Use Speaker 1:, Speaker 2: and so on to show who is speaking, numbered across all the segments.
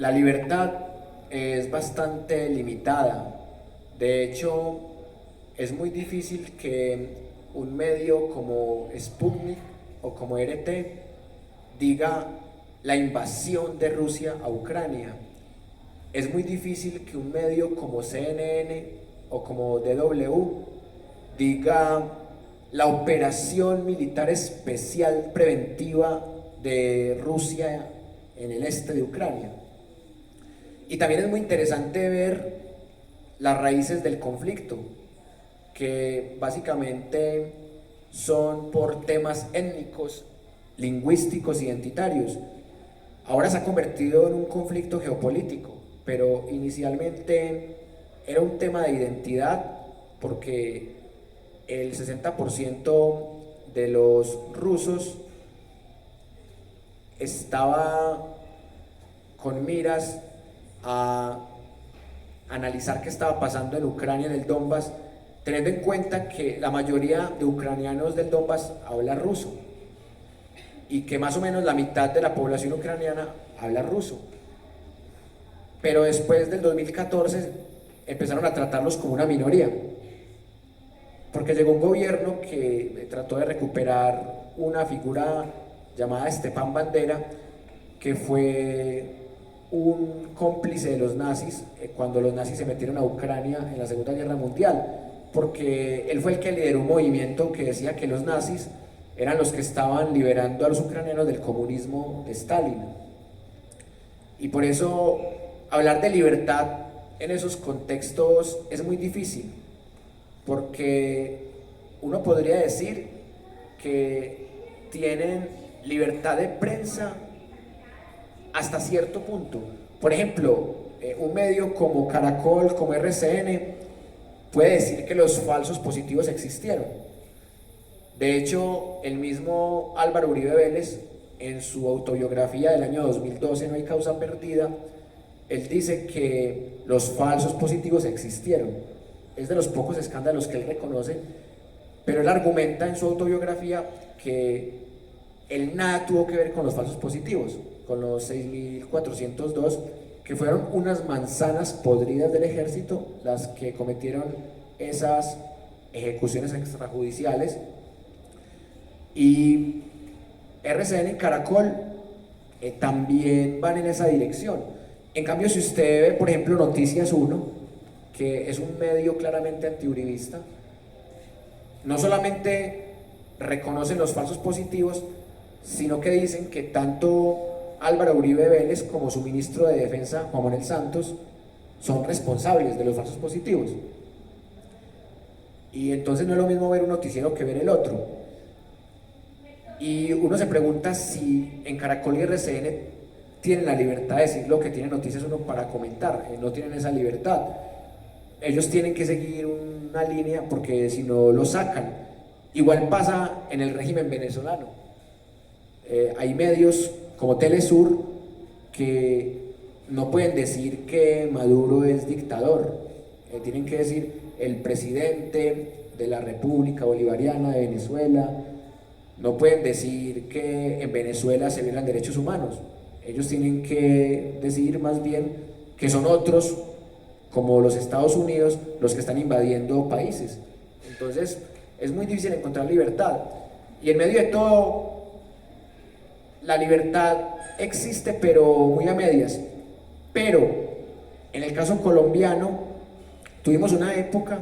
Speaker 1: La libertad es bastante limitada. De hecho, es muy difícil que un medio como Sputnik o como RT diga la invasión de Rusia a Ucrania. Es muy difícil que un medio como CNN o como DW diga la operación militar especial preventiva de Rusia en el este de Ucrania. Y también es muy interesante ver las raíces del conflicto, que básicamente son por temas étnicos, lingüísticos, identitarios. Ahora se ha convertido en un conflicto geopolítico, pero inicialmente era un tema de identidad porque el 60% de los rusos estaba con miras a analizar qué estaba pasando en Ucrania, en el Donbass, teniendo en cuenta que la mayoría de ucranianos del Donbass habla ruso y que más o menos la mitad de la población ucraniana habla ruso. Pero después del 2014 empezaron a tratarlos como una minoría, porque llegó un gobierno que trató de recuperar una figura llamada Stepan Bandera, que fue un cómplice de los nazis cuando los nazis se metieron a Ucrania en la Segunda Guerra Mundial, porque él fue el que lideró un movimiento que decía que los nazis eran los que estaban liberando a los ucranianos del comunismo de Stalin. Y por eso hablar de libertad en esos contextos es muy difícil, porque uno podría decir que tienen libertad de prensa hasta cierto punto. Por ejemplo, un medio como Caracol, como RCN, puede decir que los falsos positivos existieron. De hecho, el mismo Álvaro Uribe Vélez, en su autobiografía del año 2012, No hay causa perdida, él dice que los falsos positivos existieron. Es de los pocos escándalos que él reconoce, pero él argumenta en su autobiografía que él nada tuvo que ver con los falsos positivos, con los 6.402, que fueron unas manzanas podridas del ejército las que cometieron esas ejecuciones extrajudiciales. Y RCN y Caracol también van en esa dirección. En cambio, si usted ve, por ejemplo, Noticias 1, que es un medio claramente antiuribista, no solamente reconocen los falsos positivos, sino que dicen que tanto Álvaro Uribe Vélez como su ministro de Defensa, Juan Manuel Santos, son responsables de los falsos positivos. Y entonces no es lo mismo ver un noticiero que ver el otro. Y uno se pregunta si en Caracol y RCN tienen la libertad de decir lo que tiene Noticias Uno para comentar. No tienen esa libertad. Ellos tienen que seguir una línea porque si no lo sacan. Igual pasa en el régimen venezolano. Hay medios como Telesur que no pueden decir que Maduro es dictador. Tienen que decir el presidente de la República Bolivariana de Venezuela. No pueden decir que en Venezuela se violan derechos humanos. Ellos tienen que decir más bien que son otros, como los Estados Unidos, los que están invadiendo países. Entonces es muy difícil encontrar libertad. Y en medio de todo, la libertad existe, pero muy a medias. Pero en el caso colombiano, tuvimos una época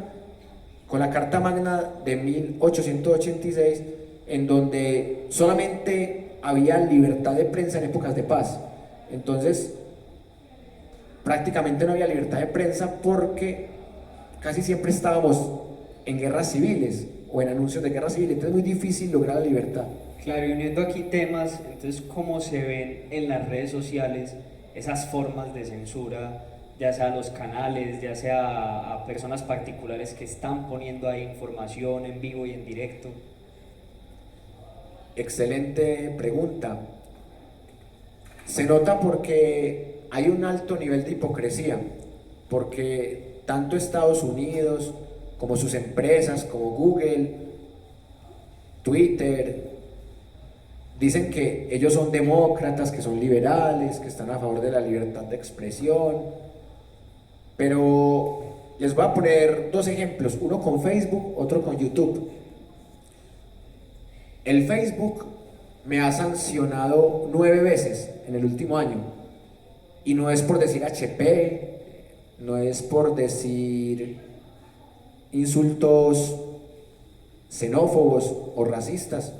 Speaker 1: con la Carta Magna de 1886, en donde solamente había libertad de prensa en épocas de paz. Entonces, prácticamente no había libertad de prensa porque casi siempre estábamos en guerras civiles o en anuncios de guerra civil, entonces es muy difícil lograr la libertad.
Speaker 2: Claro, y uniendo aquí temas, entonces, ¿cómo se ven en las redes sociales esas formas de censura, ya sea a los canales, ya sea a personas particulares que están poniendo ahí información en vivo y en directo?
Speaker 1: Excelente pregunta. Se nota porque hay un alto nivel de hipocresía, porque tanto Estados Unidos como sus empresas, como Google, Twitter, dicen que ellos son demócratas, que son liberales, que están a favor de la libertad de expresión, pero les voy a poner dos ejemplos, uno con Facebook, otro con YouTube. El Facebook me ha sancionado 9 veces en el último año, y no es por decir HP, no es por decir insultos xenófobos o racistas,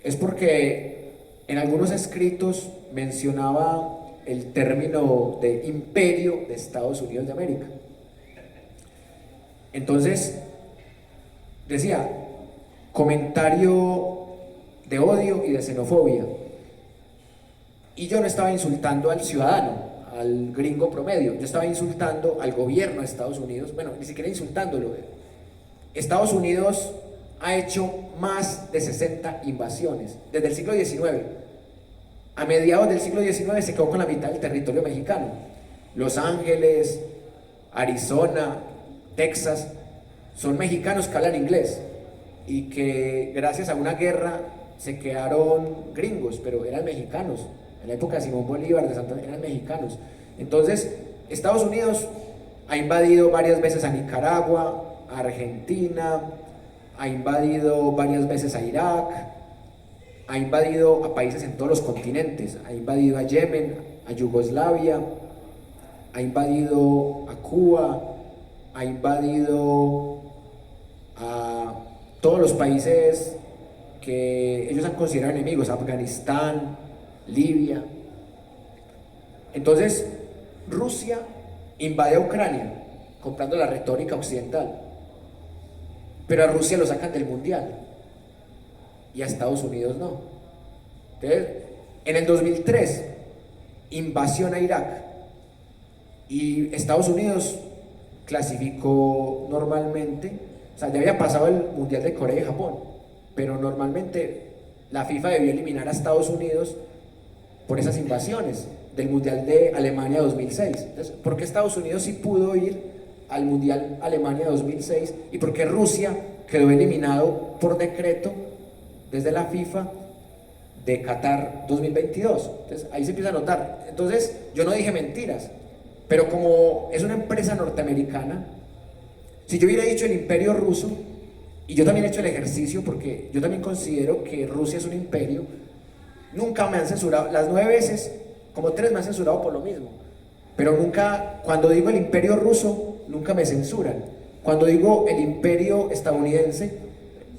Speaker 1: es porque en algunos escritos mencionaba el término de imperio de Estados Unidos de América. Entonces decía comentario de odio y de xenofobia, y yo no estaba insultando al ciudadano, al gringo promedio, yo estaba insultando al gobierno de Estados Unidos, bueno, ni siquiera insultándolo. Estados Unidos ha hecho más de 60 invasiones desde el siglo XIX. A mediados del siglo XIX se quedó con la mitad del territorio mexicano. Los Ángeles, Arizona, Texas, son mexicanos que hablan inglés y que gracias a una guerra se quedaron gringos, pero eran mexicanos. En la época de Simón Bolívar, de Santa Fe, eran mexicanos. Entonces, Estados Unidos ha invadido varias veces a Nicaragua, a Argentina, ha invadido varias veces a Irak, ha invadido a países en todos los continentes, ha invadido a Yemen, a Yugoslavia, ha invadido a Cuba, ha invadido a todos los países que ellos han considerado enemigos, Afganistán, Libia. Entonces, Rusia invade a Ucrania, comprando la retórica occidental, pero a Rusia lo sacan del mundial y a Estados Unidos no. Entonces, en el 2003, invasión a Irak, y Estados Unidos clasificó normalmente, o sea, ya había pasado el mundial de Corea y Japón, pero normalmente la FIFA debió eliminar a Estados Unidos por esas invasiones del mundial de Alemania 2006. Entonces, ¿por qué Estados Unidos sí pudo ir al mundial Alemania 2006 y por qué Rusia quedó eliminado por decreto desde la FIFA de Qatar 2022? Entonces ahí se empieza a notar. Entonces yo no dije mentiras, pero como es una empresa norteamericana, si yo hubiera dicho el imperio ruso, y yo también he hecho el ejercicio porque yo también considero que Rusia es un imperio, nunca me han censurado, las 9 veces, como 3 me han censurado por lo mismo, pero nunca, cuando digo el imperio ruso, nunca me censuran. Cuando digo el imperio estadounidense,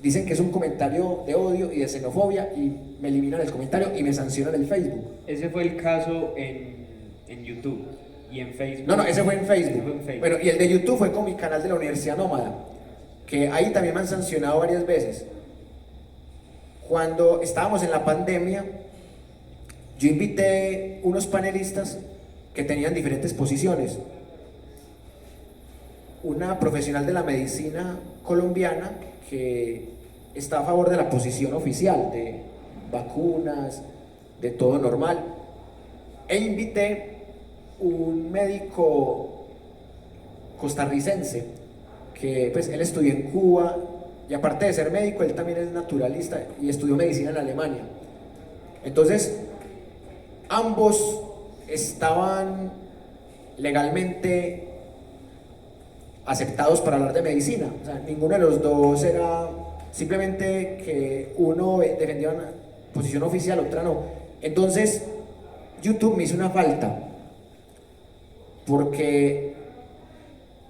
Speaker 1: dicen que es un comentario de odio y de xenofobia y me eliminan el comentario y me sancionan el Facebook.
Speaker 2: Ese fue el caso en YouTube y en Facebook.
Speaker 1: No, ese fue en Facebook.
Speaker 2: Fue en Facebook.
Speaker 1: Bueno, y el de YouTube fue con mi canal de la Universidad Nómada, que ahí también me han sancionado varias veces. Cuando estábamos en la pandemia, yo invité unos panelistas que tenían diferentes posiciones. Una profesional de la medicina colombiana que está a favor de la posición oficial, de vacunas, de todo normal. E invité un médico costarricense que pues él estudió en Cuba y aparte de ser médico, él también es naturalista y estudió medicina en Alemania. Entonces, ambos estaban legalmente aceptados para hablar de medicina. O sea, ninguno de los dos era simplemente que uno defendía una posición oficial, otra no. Entonces, YouTube me hizo una falta porque,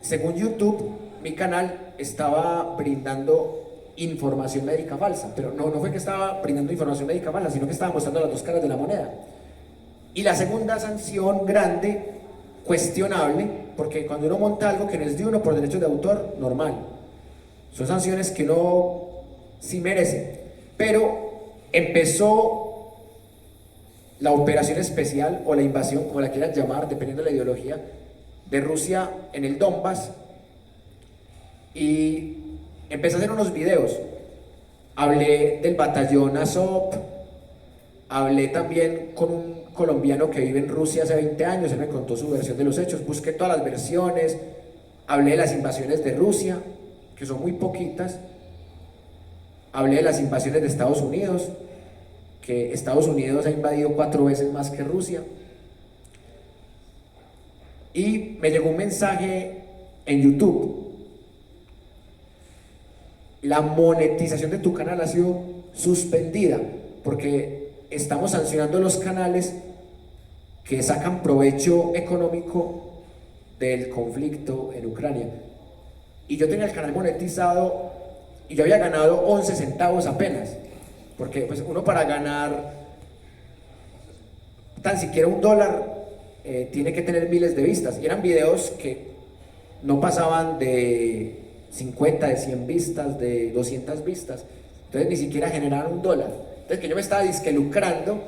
Speaker 1: según YouTube, mi canal estaba brindando información médica falsa, pero no fue que estaba brindando información médica falsa, sino que estaba mostrando las dos caras de la moneda. Y la segunda sanción grande, cuestionable, porque cuando uno monta algo que no es de uno por derechos de autor, normal, son sanciones que uno sí merece, pero empezó la operación especial o la invasión, como la quieran llamar, dependiendo de la ideología, de Rusia en el Donbass, y empecé a hacer unos videos. Hablé del batallón Azov, hablé también con un colombiano que vive en Rusia hace 20 años, él me contó su versión de los hechos, busqué todas las versiones, hablé de las invasiones de Rusia, que son muy poquitas, hablé de las invasiones de Estados Unidos, que Estados Unidos ha invadido 4 veces más que Rusia. Y me llegó un mensaje en YouTube: la monetización de tu canal ha sido suspendida porque estamos sancionando los canales que sacan provecho económico del conflicto en Ucrania. Y yo tenía el canal monetizado y yo había ganado 11 centavos apenas, porque pues uno para ganar tan siquiera $1 tiene que tener miles de vistas, y eran videos que no pasaban de 50, de 100 vistas, de 200 vistas, entonces ni siquiera generaron $1. Entonces que yo me estaba disque lucrando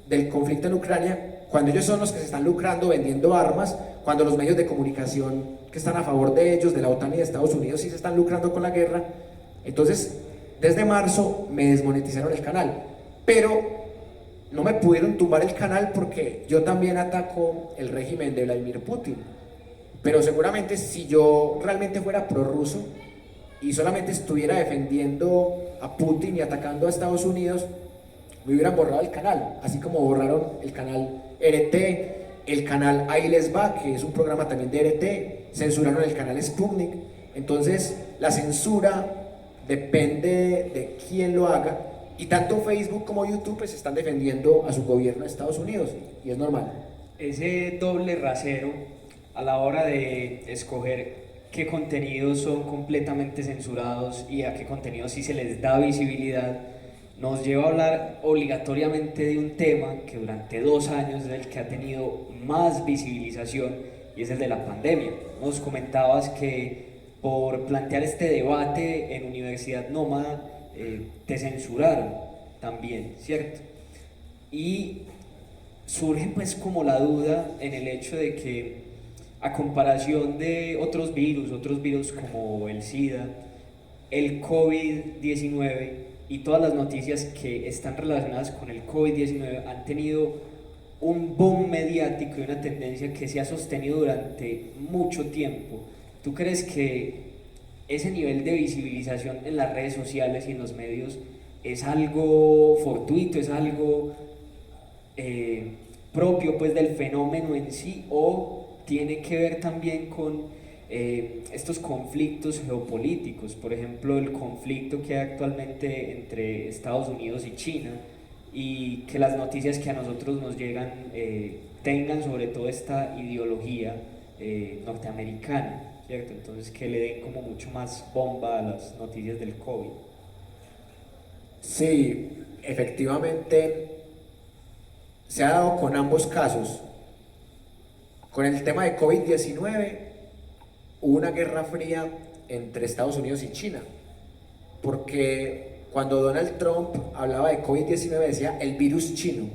Speaker 1: del conflicto en Ucrania, cuando ellos son los que se están lucrando vendiendo armas, cuando los medios de comunicación que están a favor de ellos, de la OTAN y de Estados Unidos, sí se están lucrando con la guerra. Entonces, desde marzo me desmonetizaron el canal, pero no me pudieron tumbar el canal porque yo también ataco el régimen de Vladimir Putin. Pero seguramente si yo realmente fuera prorruso y solamente estuviera defendiendo a Putin y atacando a Estados Unidos, me hubieran borrado el canal, así como borraron el canal RT, el canal Ahí Les Va, que es un programa también de RT, censuraron el canal Sputnik. Entonces, la censura depende de quién lo haga, y tanto Facebook como YouTube pues están defendiendo a su gobierno de Estados Unidos, y es normal.
Speaker 2: Ese doble rasero a la hora de escoger qué contenidos son completamente censurados y a qué contenidos sí se les da visibilidad, nos lleva a hablar obligatoriamente de un tema que durante 2 años es el que ha tenido más visibilización, y es el de la pandemia. Nos comentabas que por plantear este debate en Universidad Nómada te censuraron también, ¿cierto? Y surge pues como la duda en el hecho de que, a comparación de otros virus como el SIDA, el COVID-19 y todas las noticias que están relacionadas con el COVID-19 han tenido un boom mediático y una tendencia que se ha sostenido durante mucho tiempo. ¿Tú crees que ese nivel de visibilización en las redes sociales y en los medios es algo fortuito, es algo propio pues del fenómeno en sí, o tiene que ver también con estos conflictos geopolíticos? Por ejemplo, el conflicto que hay actualmente entre Estados Unidos y China, y que las noticias que a nosotros nos llegan tengan sobre todo esta ideología norteamericana, ¿cierto? Entonces, que le den como mucho más bomba a las noticias del COVID.
Speaker 1: Sí, efectivamente se ha dado con ambos casos. Con el tema de COVID-19 hubo una guerra fría entre Estados Unidos y China, porque cuando Donald Trump hablaba de COVID-19 decía el virus chino,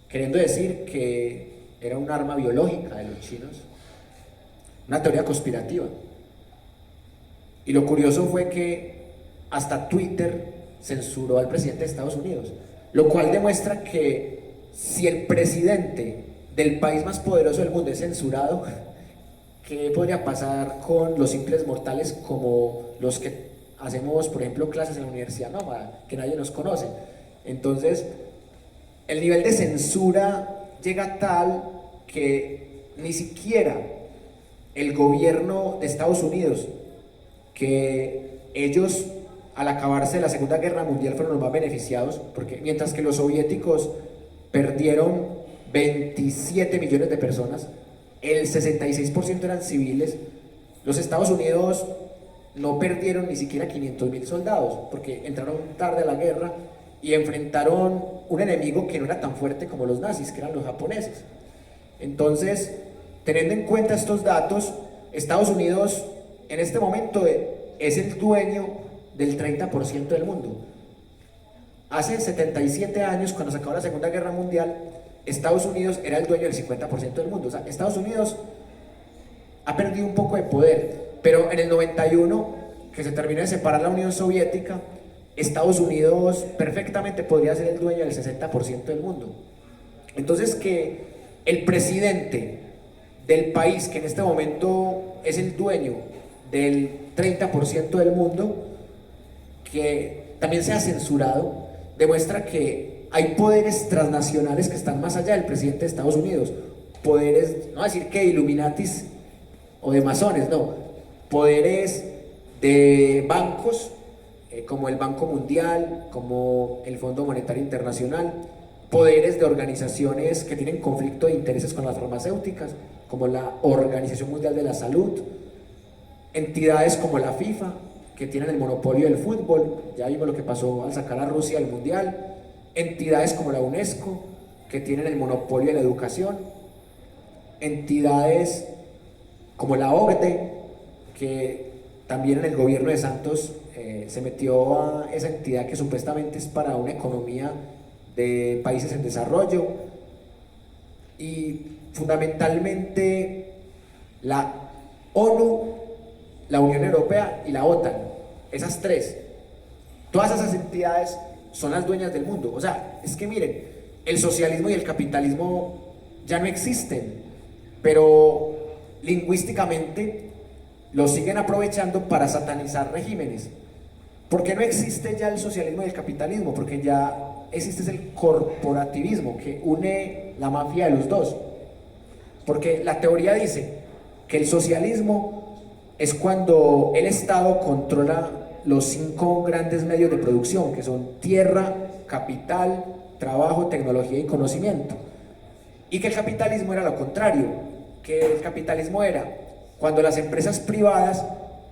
Speaker 1: queriendo decir que era un arma biológica de los chinos, una teoría conspirativa. Y lo curioso fue que hasta Twitter censuró al presidente de Estados Unidos, lo cual demuestra que si el presidente del país más poderoso del mundo es censurado, ¿qué podría pasar con los simples mortales como los que hacemos, por ejemplo, clases en la Universidad Nómada, que nadie nos conoce? Entonces, el nivel de censura llega tal que ni siquiera el gobierno de Estados Unidos, que ellos al acabarse la Segunda Guerra Mundial fueron los más beneficiados, porque mientras que los soviéticos perdieron 27 millones de personas, el 66% eran civiles, los Estados Unidos no perdieron ni siquiera 500.000 soldados, porque entraron tarde a la guerra y enfrentaron un enemigo que no era tan fuerte como los nazis, que eran los japoneses. Entonces, teniendo en cuenta estos datos, Estados Unidos en este momento es el dueño del 30% del mundo. Hace 77 años, cuando se acabó la Segunda Guerra Mundial, Estados Unidos era el dueño del 50% del mundo. O sea, Estados Unidos ha perdido un poco de poder, pero en el 91, que se terminó de separar la Unión Soviética, Estados Unidos perfectamente podría ser el dueño del 60% del mundo. Entonces, que el presidente del país que en este momento es el dueño del 30% del mundo, que también sea censurado, demuestra que hay poderes transnacionales que están más allá del presidente de Estados Unidos, poderes, no voy a decir que Illuminatis o de masones, no, poderes de bancos, como el Banco Mundial, como el Fondo Monetario Internacional, poderes de organizaciones que tienen conflicto de intereses con las farmacéuticas, como la Organización Mundial de la Salud, entidades como la FIFA, que tienen el monopolio del fútbol, ya vimos lo que pasó al sacar a Rusia del Mundial, entidades como la UNESCO, que tienen el monopolio de la educación, entidades como la OCDE, que también en el gobierno de Santos se metió a esa entidad que supuestamente es para una economía de países en desarrollo, y fundamentalmente la ONU, la Unión Europea y la OTAN, esas tres, todas esas entidades son las dueñas del mundo. O sea, es que miren, el socialismo y el capitalismo ya no existen, pero lingüísticamente lo siguen aprovechando para satanizar regímenes. ¿Por qué no existe ya el socialismo y el capitalismo? Porque ya existe el corporativismo que une la mafia de los dos. Porque la teoría dice que el socialismo es cuando el Estado controla los 5 grandes medios de producción, que son tierra, capital, trabajo, tecnología y conocimiento. Y que el capitalismo era lo contrario, que el capitalismo era cuando las empresas privadas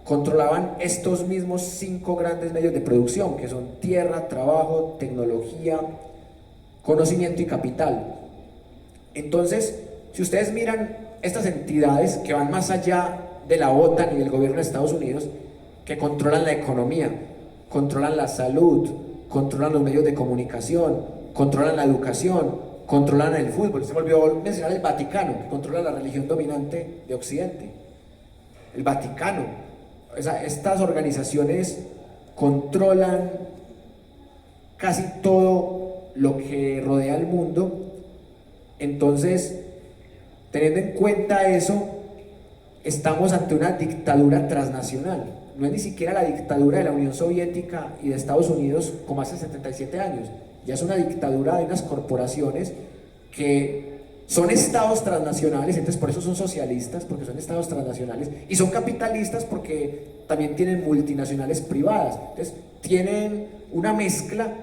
Speaker 1: controlaban estos mismos 5 grandes medios de producción, que son tierra, trabajo, tecnología, conocimiento y capital. Entonces, si ustedes miran estas entidades que van más allá de la OTAN y del gobierno de Estados Unidos, que controlan la economía, controlan la salud, controlan los medios de comunicación, controlan la educación, controlan el fútbol. Se me olvidó mencionar el Vaticano, que controla la religión dominante de Occidente. El Vaticano. O sea, estas organizaciones controlan casi todo lo que rodea al mundo. Entonces, teniendo en cuenta eso, estamos ante una dictadura transnacional. No es ni siquiera la dictadura de la Unión Soviética y de Estados Unidos como hace 77 años. Ya es una dictadura de unas corporaciones que son estados transnacionales, entonces por eso son socialistas, porque son estados transnacionales, y son capitalistas porque también tienen multinacionales privadas. Entonces tienen una mezcla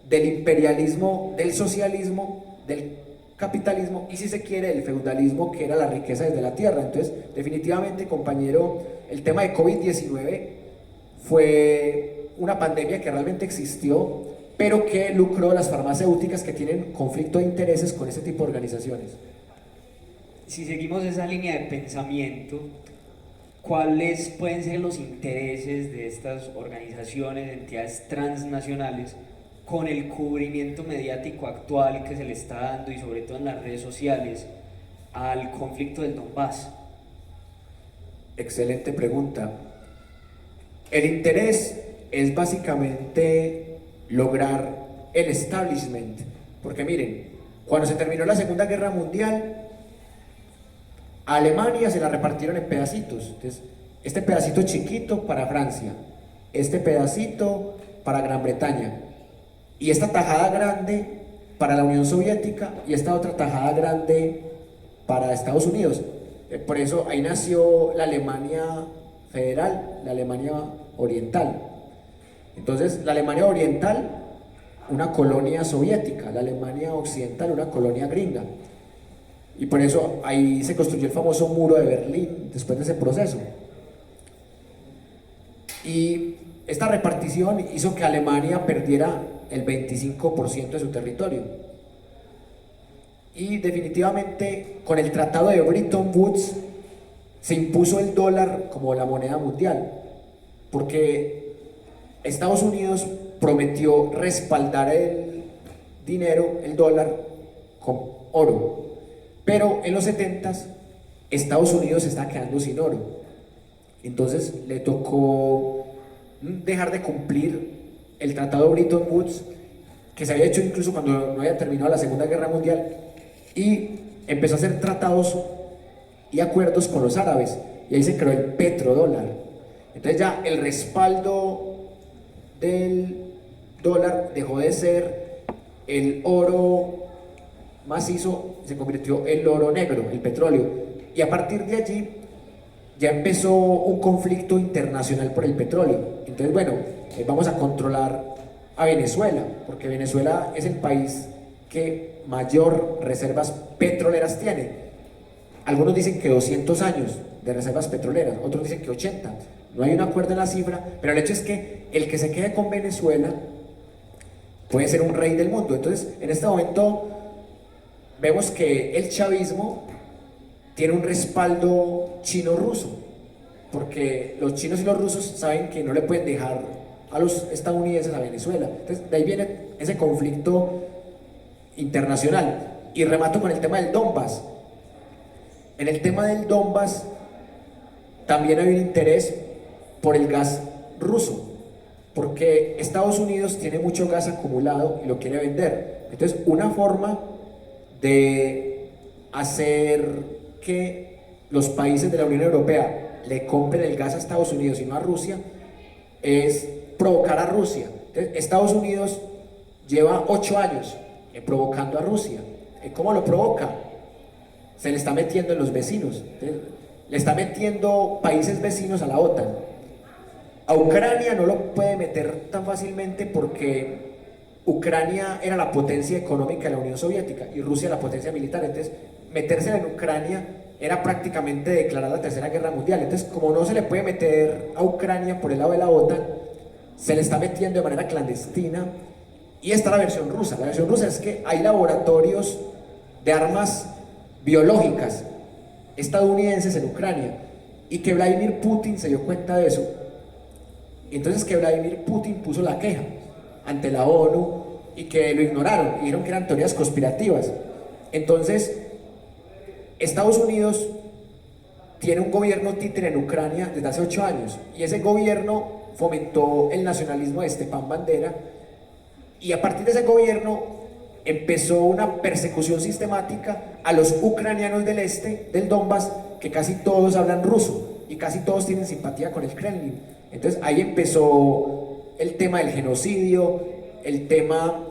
Speaker 1: del imperialismo, del socialismo, del capitalismo y, si se quiere, el feudalismo, que era la riqueza desde la tierra. Entonces, definitivamente, compañero, el tema de COVID-19 fue una pandemia que realmente existió, pero que lucró las farmacéuticas, que tienen conflicto de intereses con ese tipo de organizaciones.
Speaker 2: Si seguimos esa línea de pensamiento, ¿cuáles pueden ser los intereses de estas organizaciones, entidades transnacionales, con el cubrimiento mediático actual que se le está dando, y sobre todo en las redes sociales, al conflicto del Donbass?
Speaker 1: Excelente pregunta. El interés es básicamente lograr el establishment, porque miren, cuando se terminó la Segunda Guerra Mundial, a Alemania se la repartieron en pedacitos. Entonces, este pedacito chiquito para Francia, este pedacito para Gran Bretaña, y esta tajada grande para la Unión Soviética, y esta otra tajada grande para Estados Unidos. Por eso ahí nació la Alemania federal, la Alemania oriental. Entonces, la Alemania oriental, una colonia soviética; la Alemania occidental, una colonia gringa. Y por eso ahí se construyó el famoso muro de Berlín después de ese proceso. Y esta repartición hizo que Alemania perdiera el 25% de su territorio. Y definitivamente, con el tratado de Bretton Woods, se impuso el dólar como la moneda mundial, porque Estados Unidos prometió respaldar el dinero, el dólar, con oro. Pero en los 70s, Estados Unidos se está quedando sin oro. Entonces le tocó dejar de cumplir el tratado de Bretton Woods, que se había hecho incluso cuando no había terminado la Segunda Guerra Mundial, y empezó a hacer tratados y acuerdos con los árabes, y ahí se creó el petrodólar. Entonces ya el respaldo del dólar dejó de ser el oro macizo se convirtió en el oro negro, el petróleo. Y a partir de allí ya empezó un conflicto internacional por el petróleo. Entonces, bueno, vamos a controlar a Venezuela, porque Venezuela es el país que mayor reservas petroleras tiene. Algunos dicen que 200 años de reservas petroleras, otros dicen que 80. No hay un acuerdo en la cifra, pero el hecho es que el que se quede con Venezuela puede ser un rey del mundo. Entonces, en este momento vemos que el chavismo tiene un respaldo chino-ruso, porque los chinos y los rusos saben que no le pueden dejar a los estadounidenses a Venezuela. Entonces, de ahí viene ese conflicto internacional. Y remato con el tema del Donbass. En el tema del Donbass también hay un interés por el gas ruso, porque Estados Unidos tiene mucho gas acumulado y lo quiere vender. Entonces, una forma de hacer que los países de la Unión Europea le compren el gas a Estados Unidos y no a Rusia es provocar a Rusia. Entonces, Estados Unidos lleva 8 años provocando a Rusia. ¿Cómo lo provoca? Se le está metiendo en los vecinos. Entonces, le está metiendo países vecinos a la OTAN. A Ucrania no lo puede meter tan fácilmente porque Ucrania era la potencia económica de la Unión Soviética y Rusia la potencia militar. Entonces, meterse en Ucrania era prácticamente declarar la Tercera Guerra Mundial. Entonces, como no se le puede meter a Ucrania por el lado de la OTAN, se le está metiendo de manera clandestina. Y está la versión rusa. La versión rusa es que hay laboratorios de armas biológicas estadounidenses en Ucrania y que Vladimir Putin se dio cuenta de eso. Entonces que Vladimir Putin puso la queja ante la ONU y que lo ignoraron y dijeron que eran teorías conspirativas. Entonces Estados Unidos tiene un gobierno títere en Ucrania desde hace 8 años y ese gobierno fomentó el nacionalismo de Stepan Bandera y a partir de ese gobierno empezó una persecución sistemática a los ucranianos del este, del Donbass, que casi todos hablan ruso y casi todos tienen simpatía con el Kremlin. Entonces ahí empezó el tema del genocidio, el tema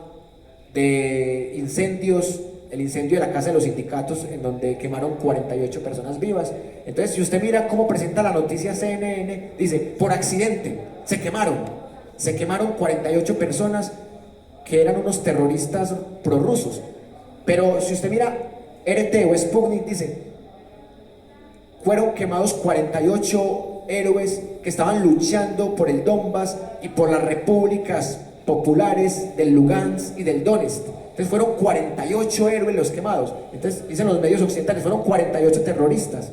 Speaker 1: de incendios, el incendio de la casa de los sindicatos en donde quemaron 48 personas vivas. Entonces si usted mira cómo presenta la noticia CNN, dice, por accidente, se quemaron 48 personas que eran unos terroristas prorrusos. Pero si usted mira RT o Sputnik, dice, fueron quemados 48 héroes que estaban luchando por el Donbass y por las repúblicas populares del Lugansk y del Donetsk. Entonces fueron 48 héroes los quemados. Entonces dicen los medios occidentales, fueron 48 terroristas.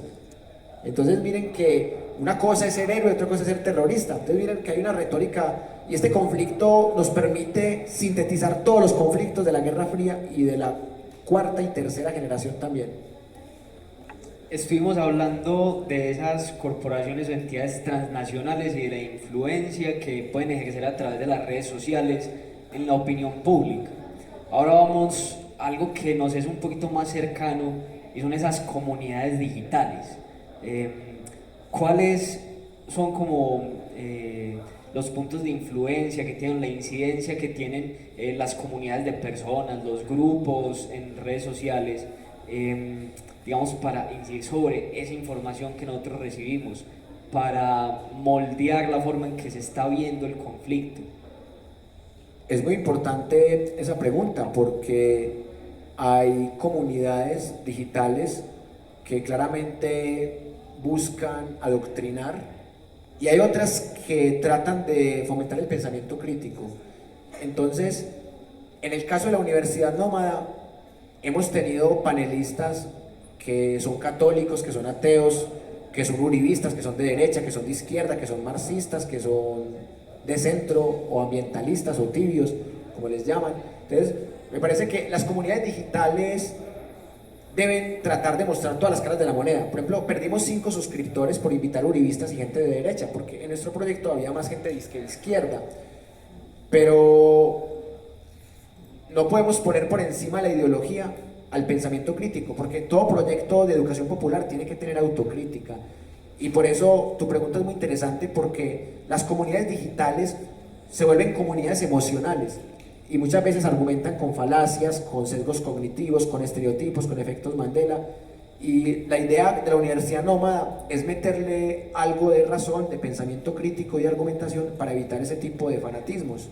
Speaker 1: Entonces miren que una cosa es ser héroe, otra cosa es ser terrorista. Entonces miren que hay una retórica y este conflicto nos permite sintetizar todos los conflictos de la Guerra Fría y de la cuarta y tercera generación también.
Speaker 2: Estuvimos hablando de esas corporaciones o entidades transnacionales y de la influencia que pueden ejercer a través de las redes sociales en la opinión pública. Ahora vamos a algo que nos es un poquito más cercano y son esas comunidades digitales. ¿Cuáles son como los puntos de influencia que tienen, la incidencia que tienen las comunidades de personas, los grupos en redes sociales, digamos, para incidir sobre esa información que nosotros recibimos, para moldear la forma en que se está viendo el conflicto?
Speaker 1: Es muy importante esa pregunta porque hay comunidades digitales que claramente buscan adoctrinar y hay otras que tratan de fomentar el pensamiento crítico. Entonces, en el caso de la Universidad Nómada, hemos tenido panelistas que son católicos, que son ateos, que son uribistas, que son de derecha, que son de izquierda, que son marxistas, que son de centro o ambientalistas o tibios, como les llaman. Entonces, me parece que las comunidades digitales deben tratar de mostrar todas las caras de la moneda. Por ejemplo, perdimos 5 suscriptores por invitar uribistas y gente de derecha, porque en nuestro proyecto había más gente de izquierda. Pero no podemos poner por encima la ideología al pensamiento crítico, porque todo proyecto de educación popular tiene que tener autocrítica. Y por eso tu pregunta es muy interesante, porque las comunidades digitales se vuelven comunidades emocionales. y muchas veces argumentan con falacias, con sesgos cognitivos, con estereotipos, con efectos Mandela. Y la idea de la universidad nómada es meterle algo de razón, de pensamiento crítico y argumentación para evitar ese tipo de fanatismos.